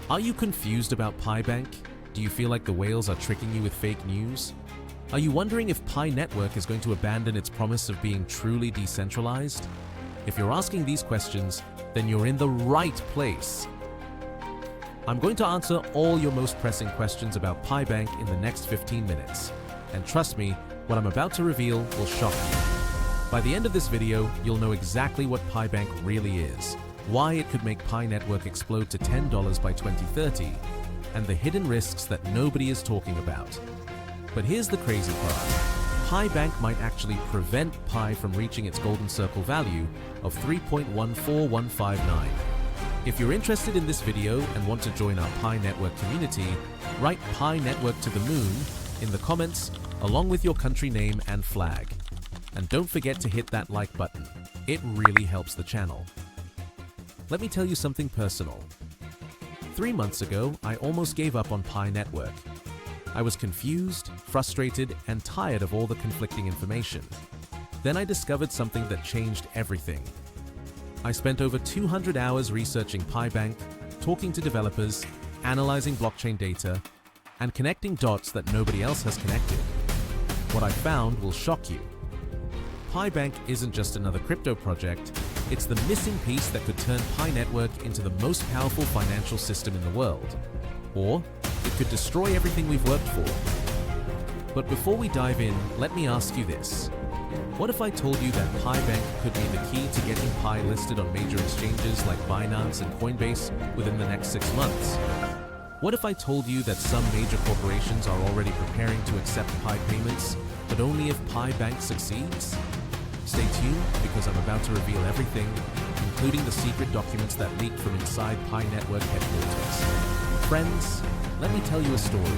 Are you confused about PiBank? Do you feel like the whales are tricking you with fake news? Are you wondering if Pi Network is going to abandon its promise of being truly decentralized? If you're asking these questions, then you're in the right place. I'm going to answer all your most pressing questions about PiBank in the next 15 minutes. And trust me, what I'm about to reveal will shock you. By the end of this video, you'll know exactly what PiBank really is, why it could make Pi Network explode to $10 by 2030, and the hidden risks that nobody is talking about. But here's the crazy part. PiBank might actually prevent Pi from reaching its golden circle value of 3.14159. If you're interested in this video and want to join our Pi Network community, write Pi Network to the moon in the comments along with your country name and flag. And don't forget to hit that like button. It really helps the channel. Let me tell you something personal. 3 months ago, I almost gave up on Pi Network. I was confused, frustrated, and tired of all the conflicting information. Then I discovered something that changed everything. I spent over 200 hours researching PiBank, talking to developers, analyzing blockchain data, and connecting dots that nobody else has connected. What I found will shock you. PiBank isn't just another crypto project, it's the missing piece that could turn Pi Network into the most powerful financial system in the world. Or it could destroy everything we've worked for. But before we dive in, let me ask you this. What if I told you that PiBank could be the key to getting Pi listed on major exchanges like Binance and Coinbase within the next 6 months? What if I told you that some major corporations are already preparing to accept Pi payments, but only if PiBank succeeds? Stay tuned, because I'm about to reveal everything, including the secret documents that leaked from inside Pi Network headquarters. Friends, let me tell you a story.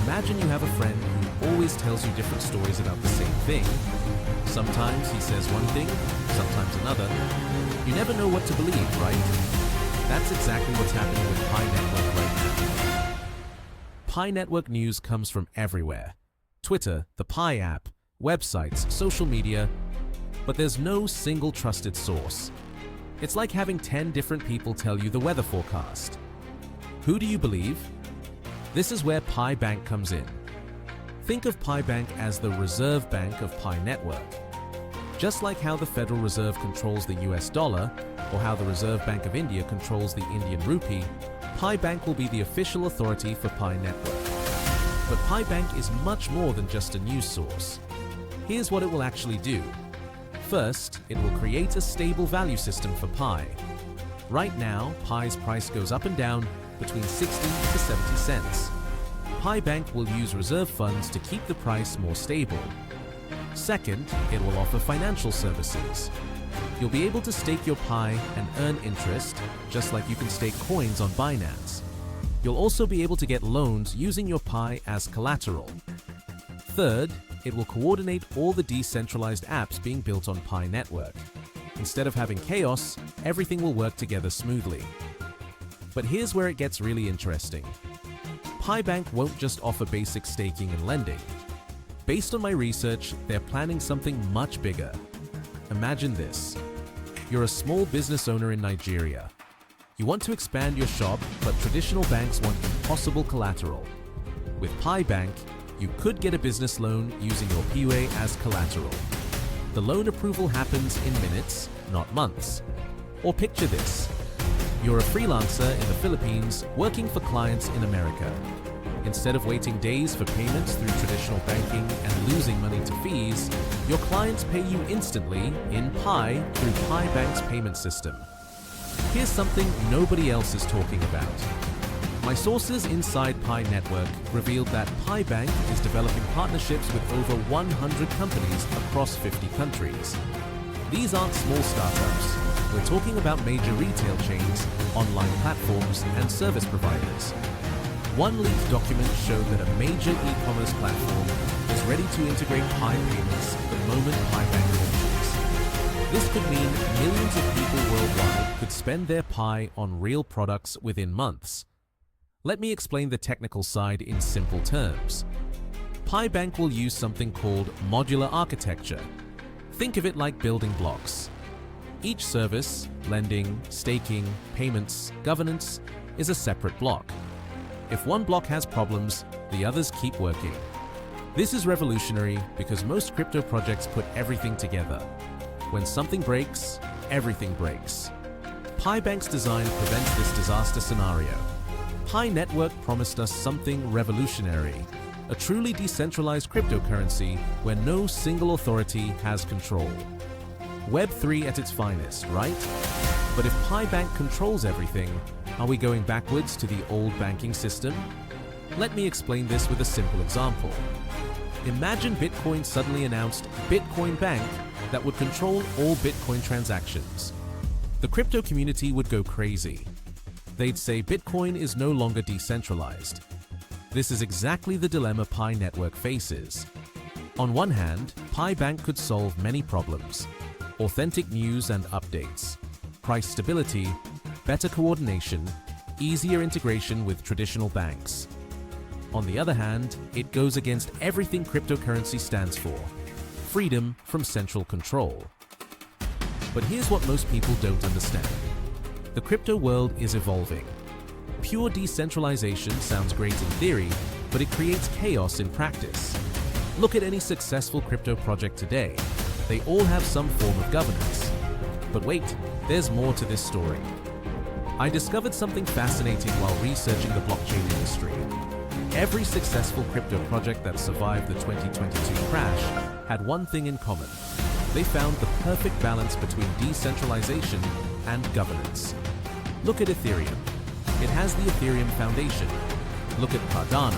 Imagine you have a friend who always tells you different stories about the same thing. Sometimes he says one thing, sometimes another. You never know what to believe, right? That's exactly what's happening with Pi Network right now. Pi Network news comes from everywhere. Twitter, the Pi app, websites, social media, but there's no single trusted source. It's like having 10 different people tell you the weather forecast. Who do you believe? This is where PiBank comes in. Think of PiBank as the reserve bank of Pi Network. Just like how the Federal Reserve controls the US dollar, or how the Reserve Bank of India controls the Indian rupee, PiBank will be the official authority for Pi Network. But PiBank is much more than just a news source. Here's what it will actually do. First, it will create a stable value system for Pi. Right now, Pi's price goes up and down between 60 to 70 cents. PiBank will use reserve funds to keep the price more stable. Second, it will offer financial services. You'll be able to stake your Pi and earn interest, just like you can stake coins on Binance. You'll also be able to get loans using your Pi as collateral. Third, it will coordinate all the decentralized apps being built on Pi Network. Instead of having chaos, everything will work together smoothly. But here's where it gets really interesting. PiBank won't just offer basic staking and lending. Based on my research, they're planning something much bigger. Imagine this. You're a small business owner in Nigeria. You want to expand your shop, but traditional banks want impossible collateral. With PiBank, you could get a business loan using your PIWE as collateral. The loan approval happens in minutes, not months. Or picture this. You're a freelancer in the Philippines working for clients in America. Instead of waiting days for payments through traditional banking and losing money to fees, your clients pay you instantly in Pi through PiBank's payment system. Here's something nobody else is talking about. My sources inside Pi Network revealed that PiBank is developing partnerships with over 100 companies across 50 countries. These aren't small startups. We're talking about major retail chains, online platforms, and service providers. One leaked document showed that a major e-commerce platform is ready to integrate Pi payments the moment PiBank launches. This could mean millions of people worldwide could spend their Pi on real products within months. Let me explain the technical side in simple terms. PiBank will use something called modular architecture. Think of it like building blocks. Each service, lending, staking, payments, governance, is a separate block. If one block has problems, the others keep working. This is revolutionary because most crypto projects put everything together. When something breaks, everything breaks. PiBank's design prevents this disaster scenario. Pi Network promised us something revolutionary, a truly decentralized cryptocurrency where no single authority has control. Web3 at its finest, right? But if PiBank controls everything, are we going backwards to the old banking system? Let me explain this with a simple example. Imagine Bitcoin suddenly announced Bitcoin Bank that would control all Bitcoin transactions. The crypto community would go crazy. They'd say Bitcoin is no longer decentralized. This is exactly the dilemma Pi Network faces. On one hand, PiBank could solve many problems: authentic news and updates, price stability, better coordination, easier integration with traditional banks. On the other hand, it goes against everything cryptocurrency stands for: freedom from central control. But here's what most people don't understand. The crypto world is evolving. Pure decentralization sounds great in theory, but it creates chaos in practice. Look at any successful crypto project today. They all have some form of governance. But wait, there's more to this story. I discovered something fascinating while researching the blockchain industry. Every successful crypto project that survived the 2022 crash had one thing in common. They found the perfect balance between decentralization and governance. Look at Ethereum. It has the Ethereum Foundation. Look at Cardano.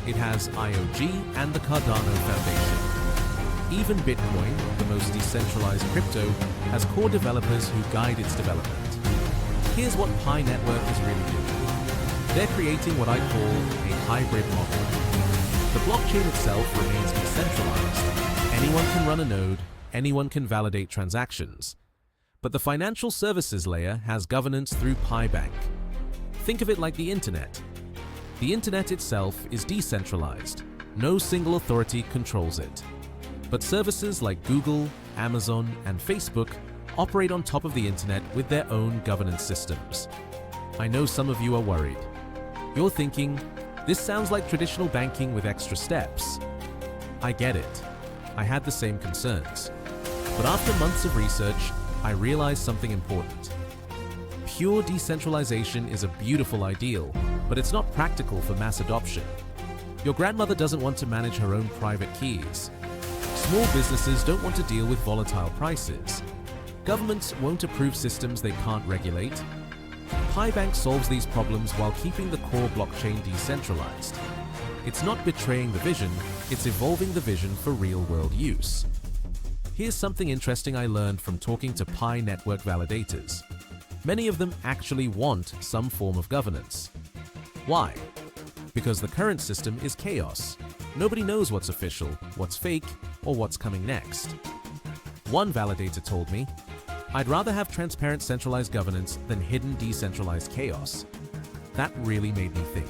It has IOG and the Cardano Foundation. Even Bitcoin, the most decentralized crypto, has core developers who guide its development. Here's what Pi Network is really doing. They're creating what I call a hybrid model. The blockchain itself remains decentralized. Anyone can run a node, anyone can validate transactions. But the financial services layer has governance through PiBank. Think of it like the internet. The internet itself is decentralized. No single authority controls it. But services like Google, Amazon, and Facebook operate on top of the internet with their own governance systems. I know some of you are worried. You're thinking, this sounds like traditional banking with extra steps. I get it. I had the same concerns. But after months of research, I realized something important. Pure decentralization is a beautiful ideal, but it's not practical for mass adoption. Your grandmother doesn't want to manage her own private keys. Small businesses don't want to deal with volatile prices. Governments won't approve systems they can't regulate. PiBank solves these problems while keeping the core blockchain decentralized. It's not betraying the vision, it's evolving the vision for real-world use. Here's something interesting I learned from talking to Pi Network validators. Many of them actually want some form of governance. Why? Because the current system is chaos. Nobody knows what's official, what's fake, or what's coming next. One validator told me, "I'd rather have transparent centralized governance than hidden decentralized chaos." That really made me think.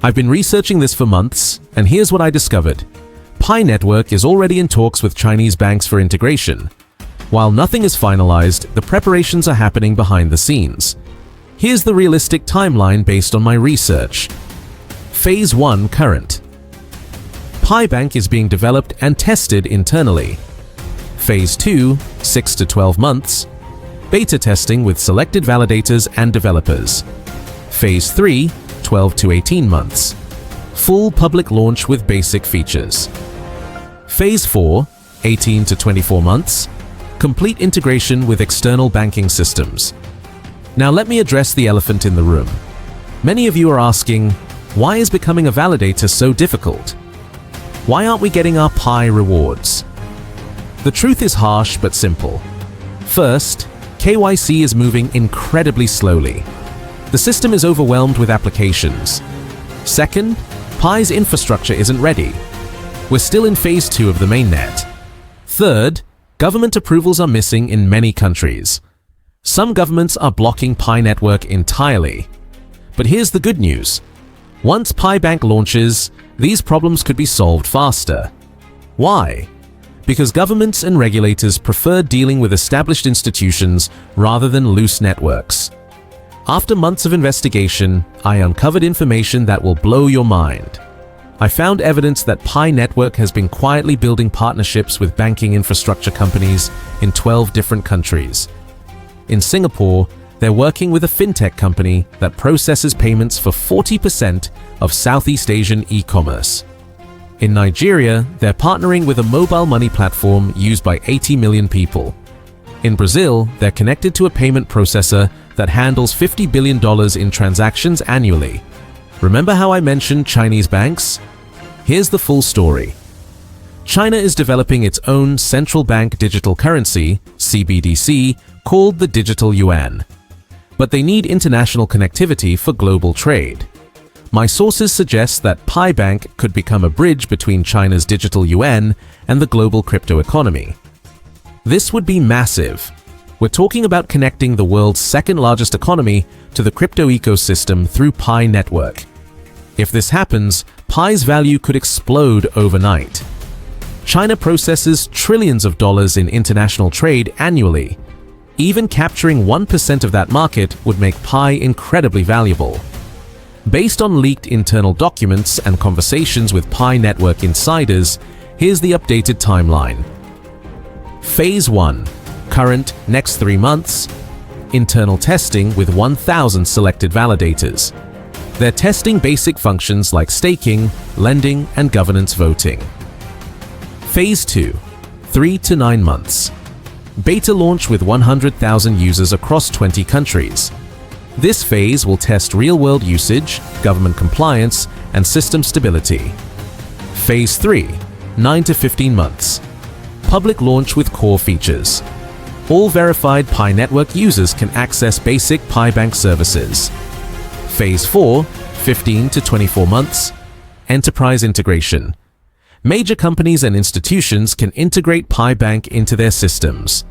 I've been researching this for months, and here's what I discovered. Pi Network is already in talks with Chinese banks for integration. While nothing is finalized, the preparations are happening behind the scenes. Here's the realistic timeline based on my research. Phase 1 current. Pi Bank is being developed and tested internally. Phase 2, 6 to 12 months. Beta testing with selected validators and developers. Phase 3, 12 to 18 months. Full public launch with basic features. Phase 4, 18 to 24 months. Complete integration with external banking systems. Now let me address the elephant in the room. Many of you are asking, why is becoming a validator so difficult? Why aren't we getting our Pi rewards? The truth is harsh but simple. First, KYC is moving incredibly slowly. The system is overwhelmed with applications. Second, Pi's infrastructure isn't ready. We're still in phase 2 of the mainnet. Third, government approvals are missing in many countries. Some governments are blocking Pi Network entirely. But here's the good news. Once Pi Bank launches, these problems could be solved faster. Why? Because governments and regulators prefer dealing with established institutions rather than loose networks. After months of investigation, I uncovered information that will blow your mind. I found evidence that Pi Network has been quietly building partnerships with banking infrastructure companies in 12 different countries. In Singapore, they're working with a fintech company that processes payments for 40% of Southeast Asian e-commerce. In Nigeria, they're partnering with a mobile money platform used by 80 million people. In Brazil, they're connected to a payment processor that handles $50 billion in transactions annually. Remember how I mentioned Chinese banks? Here's the full story. China is developing its own central bank digital currency, CBDC, called the digital yuan. But they need international connectivity for global trade. My sources suggest that Pi Bank could become a bridge between China's digital yuan and the global crypto economy. This would be massive. We're talking about connecting the world's second-largest economy to the crypto ecosystem through Pi Network. If this happens, Pi's value could explode overnight. China processes trillions of dollars in international trade annually. Even capturing 1% of that market would make Pi incredibly valuable. Based on leaked internal documents and conversations with Pi Network insiders, here's the updated timeline. Phase 1. Current next 3 months. Internal testing with 1,000 selected validators. They're testing basic functions like staking, lending, and governance voting. Phase 2. 3 to 9 months. Beta launch with 100,000 users across 20 countries. This phase will test real-world usage, government compliance, and system stability. Phase 3. 9 to 15 months. Public launch with core features. All verified Pi Network users can access basic Pi Bank services. Phase 4, 15 to 24 months. Enterprise integration. Major companies and institutions can integrate Pi Bank into their systems.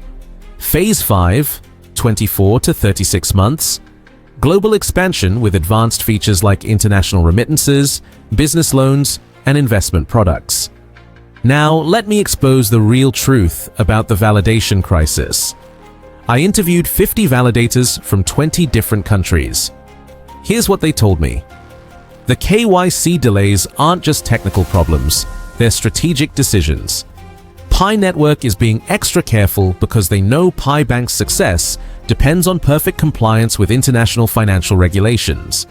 Phase 5, 24 to 36 months. Global expansion with advanced features like international remittances, business loans, and investment products. Now, let me expose the real truth about the validation crisis. I interviewed 50 validators from 20 different countries. Here's what they told me. The KYC delays aren't just technical problems, they're strategic decisions. Pi Network is being extra careful because they know Pi Bank's success depends on perfect compliance with international financial regulations.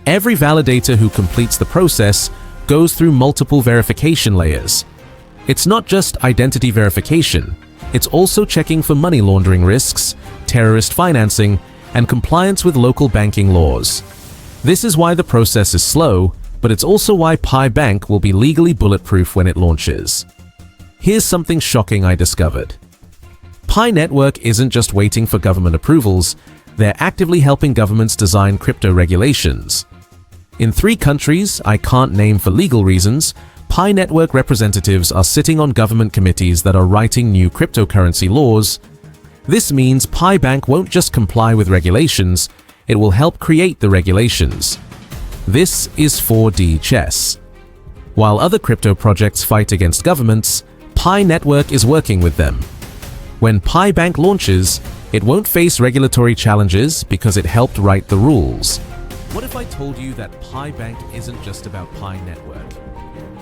Every validator who completes the process goes through multiple verification layers. It's not just identity verification, it's also checking for money laundering risks, terrorist financing, and compliance with local banking laws. This is why the process is slow, but it's also why Pi Bank will be legally bulletproof when it launches. Here's something shocking I discovered. Pi Network isn't just waiting for government approvals, they're actively helping governments design crypto regulations. In 3 countries I can't name for legal reasons, Pi Network representatives are sitting on government committees that are writing new cryptocurrency laws. This means Pi Bank won't just comply with regulations, it will help create the regulations. This is 4D chess. While other crypto projects fight against governments, Pi Network is working with them. When Pi Bank launches, it won't face regulatory challenges because it helped write the rules. What if I told you that Pi Bank isn't just about Pi Network?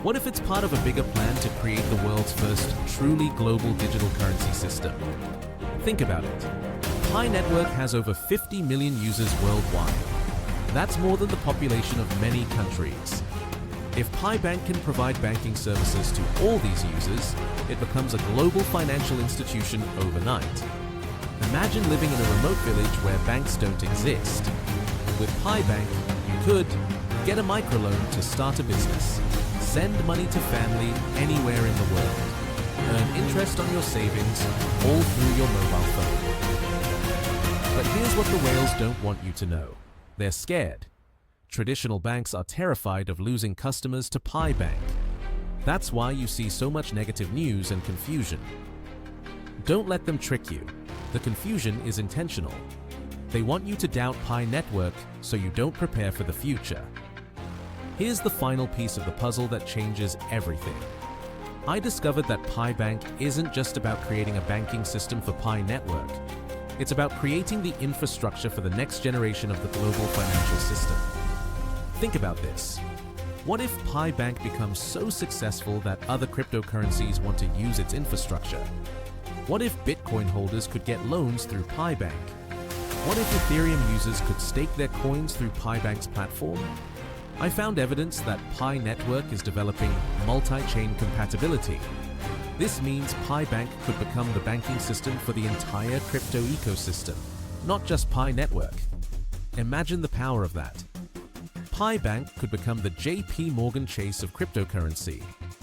What if it's part of a bigger plan to create the world's first truly global digital currency system? Think about it. Pi Network has over 50 million users worldwide. That's more than the population of many countries. If Pi Bank can provide banking services to all these users, it becomes a global financial institution overnight. Imagine living in a remote village where banks don't exist. With Pi Bank, you could get a microloan to start a business, send money to family anywhere in the world, earn interest on your savings all through your mobile phone. But here's what the whales don't want you to know. They're scared. Traditional banks are terrified of losing customers to Pi Bank. That's why you see so much negative news and confusion. Don't let them trick you. The confusion is intentional. They want you to doubt Pi Network so you don't prepare for the future. Here's the final piece of the puzzle that changes everything. I discovered that Pi Bank isn't just about creating a banking system for Pi Network. It's about creating the infrastructure for the next generation of the global financial system. Think about this. What if Pi Bank becomes so successful that other cryptocurrencies want to use its infrastructure? What if Bitcoin holders could get loans through Pi Bank? What if Ethereum users could stake their coins through Pi Bank's platform? I found evidence that Pi Network is developing multi-chain compatibility. This means Pi Bank could become the banking system for the entire crypto ecosystem, not just Pi Network. Imagine the power of that. Pi Bank could become the JP Morgan Chase of cryptocurrency,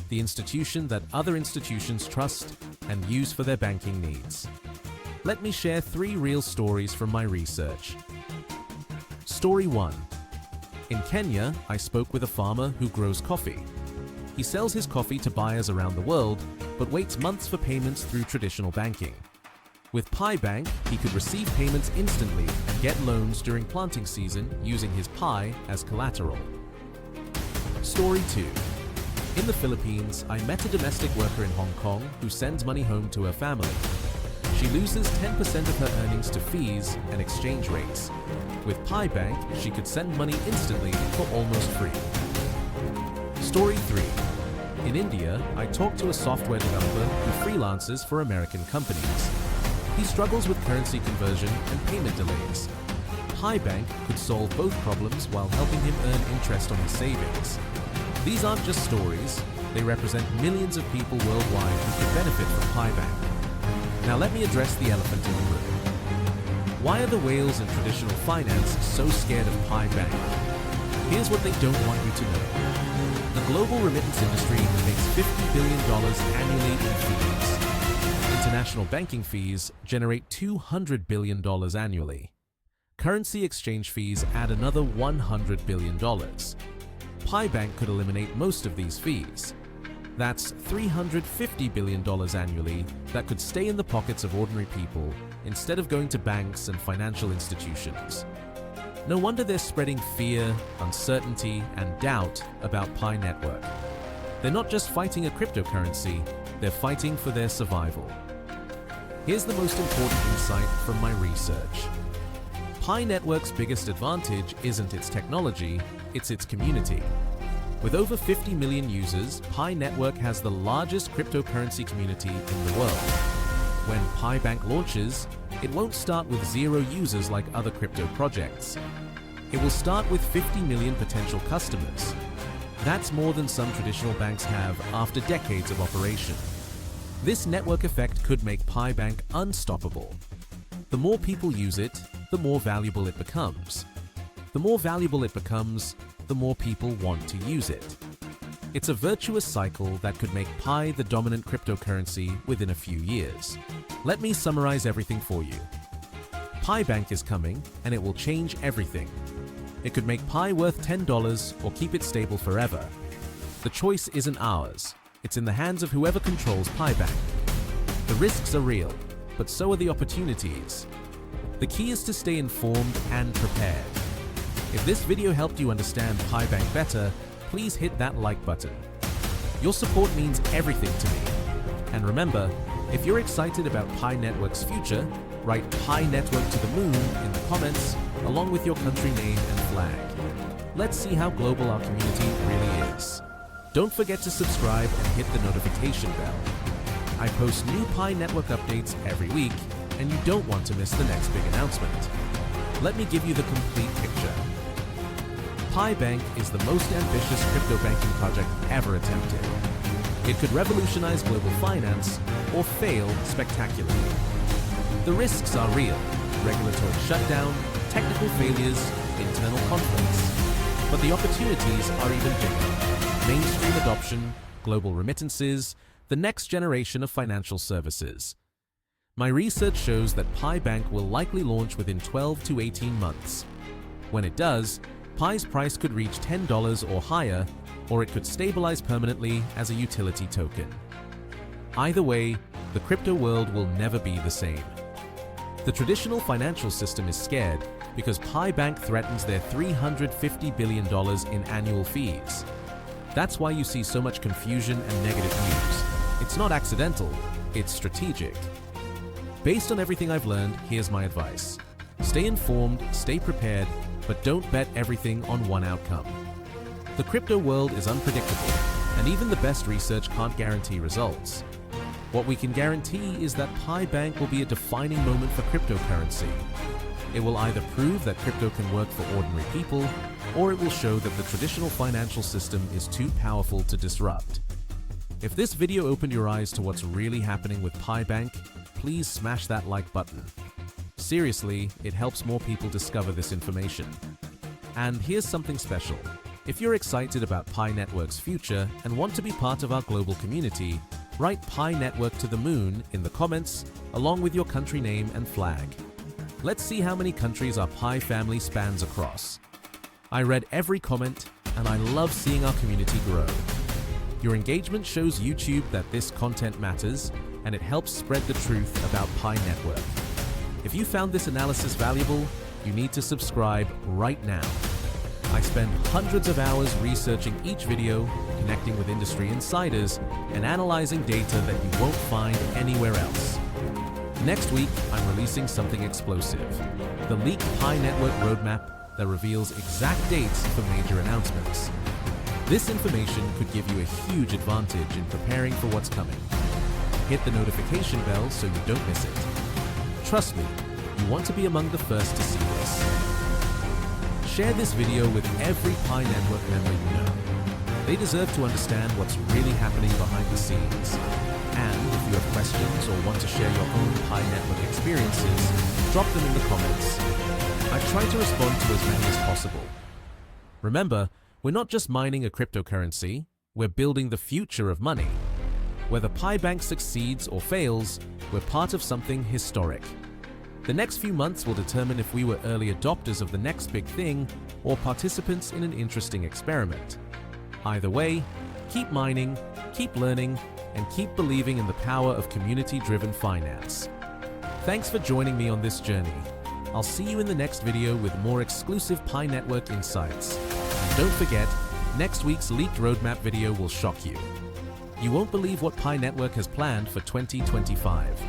the institution that other institutions trust and use for their banking needs. Let me share 3 real stories from my research. Story 1. In Kenya, I spoke with a farmer who grows coffee. He sells his coffee to buyers around the world, but waits months for payments through traditional banking. With Pi Bank, he could receive payments instantly and get loans during planting season using his Pi as collateral. Story 2. In the Philippines, I met a domestic worker in Hong Kong who sends money home to her family. She loses 10% of her earnings to fees and exchange rates. With Pi Bank, she could send money instantly for almost free. Story 3. In India, I talked to a software developer who freelances for American companies. He struggles with currency conversion and payment delays. Pi Bank could solve both problems while helping him earn interest on his savings. These aren't just stories, they represent millions of people worldwide who could benefit from Pi Bank. Now let me address the elephant in the room. Why are the whales in traditional finance so scared of Pi Bank? Here's what they don't want you to know. The global remittance industry makes $50 billion annually in fees. International banking fees generate $200 billion annually. Currency exchange fees add another $100 billion. Pi Bank could eliminate most of these fees. That's $350 billion annually that could stay in the pockets of ordinary people instead of going to banks and financial institutions. No wonder they're spreading fear, uncertainty, and doubt about Pi Network. They're not just fighting a cryptocurrency, they're fighting for their survival. Here's the most important insight from my research. Pi Network's biggest advantage isn't its technology, it's its community. With over 50 million users, Pi Network has the largest cryptocurrency community in the world. When Pi Bank launches, it won't start with 0 users like other crypto projects. It will start with 50 million potential customers. That's more than some traditional banks have after decades of operation. This network effect could make Pi Bank unstoppable. The more people use it, the more valuable it becomes. The more valuable it becomes, the more people want to use it. It's a virtuous cycle that could make Pi the dominant cryptocurrency within a few years. Let me summarize everything for you. Pi Bank is coming, and it will change everything. It could make Pi worth $10 or keep it stable forever. The choice isn't ours. It's in the hands of whoever controls Pi Bank. The risks are real, but so are the opportunities. The key is to stay informed and prepared. If this video helped you understand Pi Bank better, please hit that like button. Your support means everything to me. And remember, if you're excited about Pi Network's future, write Pi Network to the moon in the comments, along with your country name and flag. Let's see how global our community really is. Don't forget to subscribe and hit the notification bell. I post new Pi Network updates every week, and you don't want to miss the next big announcement. Let me give you the complete picture. Pi Bank is the most ambitious crypto banking project ever attempted. It could revolutionize global finance or fail spectacularly. The risks are real: regulatory shutdown, technical failures, internal conflicts. But the opportunities are even bigger: mainstream adoption, global remittances, the next generation of financial services. My research shows that Pi Bank will likely launch within 12 to 18 months. When it does, Pi's price could reach $10 or higher, or it could stabilize permanently as a utility token. Either way, the crypto world will never be the same. The traditional financial system is scared because Pi Bank threatens their $350 billion in annual fees. That's why you see so much confusion and negative news. It's not accidental, it's strategic. Based on everything I've learned, here's my advice. Stay informed, stay prepared, but don't bet everything on one outcome. The crypto world is unpredictable, and even the best research can't guarantee results. What we can guarantee is that Pi Bank will be a defining moment for cryptocurrency. It will either prove that crypto can work for ordinary people, or it will show that the traditional financial system is too powerful to disrupt. If this video opened your eyes to what's really happening with Pi Bank, please smash that like button. Seriously, it helps more people discover this information. And here's something special. If you're excited about Pi Network's future and want to be part of our global community, write Pi Network to the moon in the comments, along with your country name and flag. Let's see how many countries our Pi family spans across. I read every comment, and I love seeing our community grow. Your engagement shows YouTube that this content matters, and it helps spread the truth about Pi Network. If you found this analysis valuable, you need to subscribe right now. I spend hundreds of hours researching each video, connecting with industry insiders, and analyzing data that you won't find anywhere else. Next week, I'm releasing something explosive: the leaked Pi Network roadmap that reveals exact dates for major announcements. This information could give you a huge advantage in preparing for what's coming. Hit the notification bell so you don't miss it. Trust me, you want to be among the first to see this. Share this video with every Pi Network member you know. They deserve to understand what's really happening behind the scenes. And if you have questions or want to share your own Pi Network experiences, drop them in the comments. I try to respond to as many as possible. Remember, we're not just mining a cryptocurrency, we're building the future of money. Whether Pi Bank succeeds or fails, we're part of something historic. The next few months will determine if we were early adopters of the next big thing or participants in an interesting experiment. Either way, keep mining, keep learning, and keep believing in the power of community-driven finance. Thanks for joining me on this journey. I'll see you in the next video with more exclusive Pi Network insights. And don't forget, next week's leaked roadmap video will shock you. You won't believe what Pi Network has planned for 2025.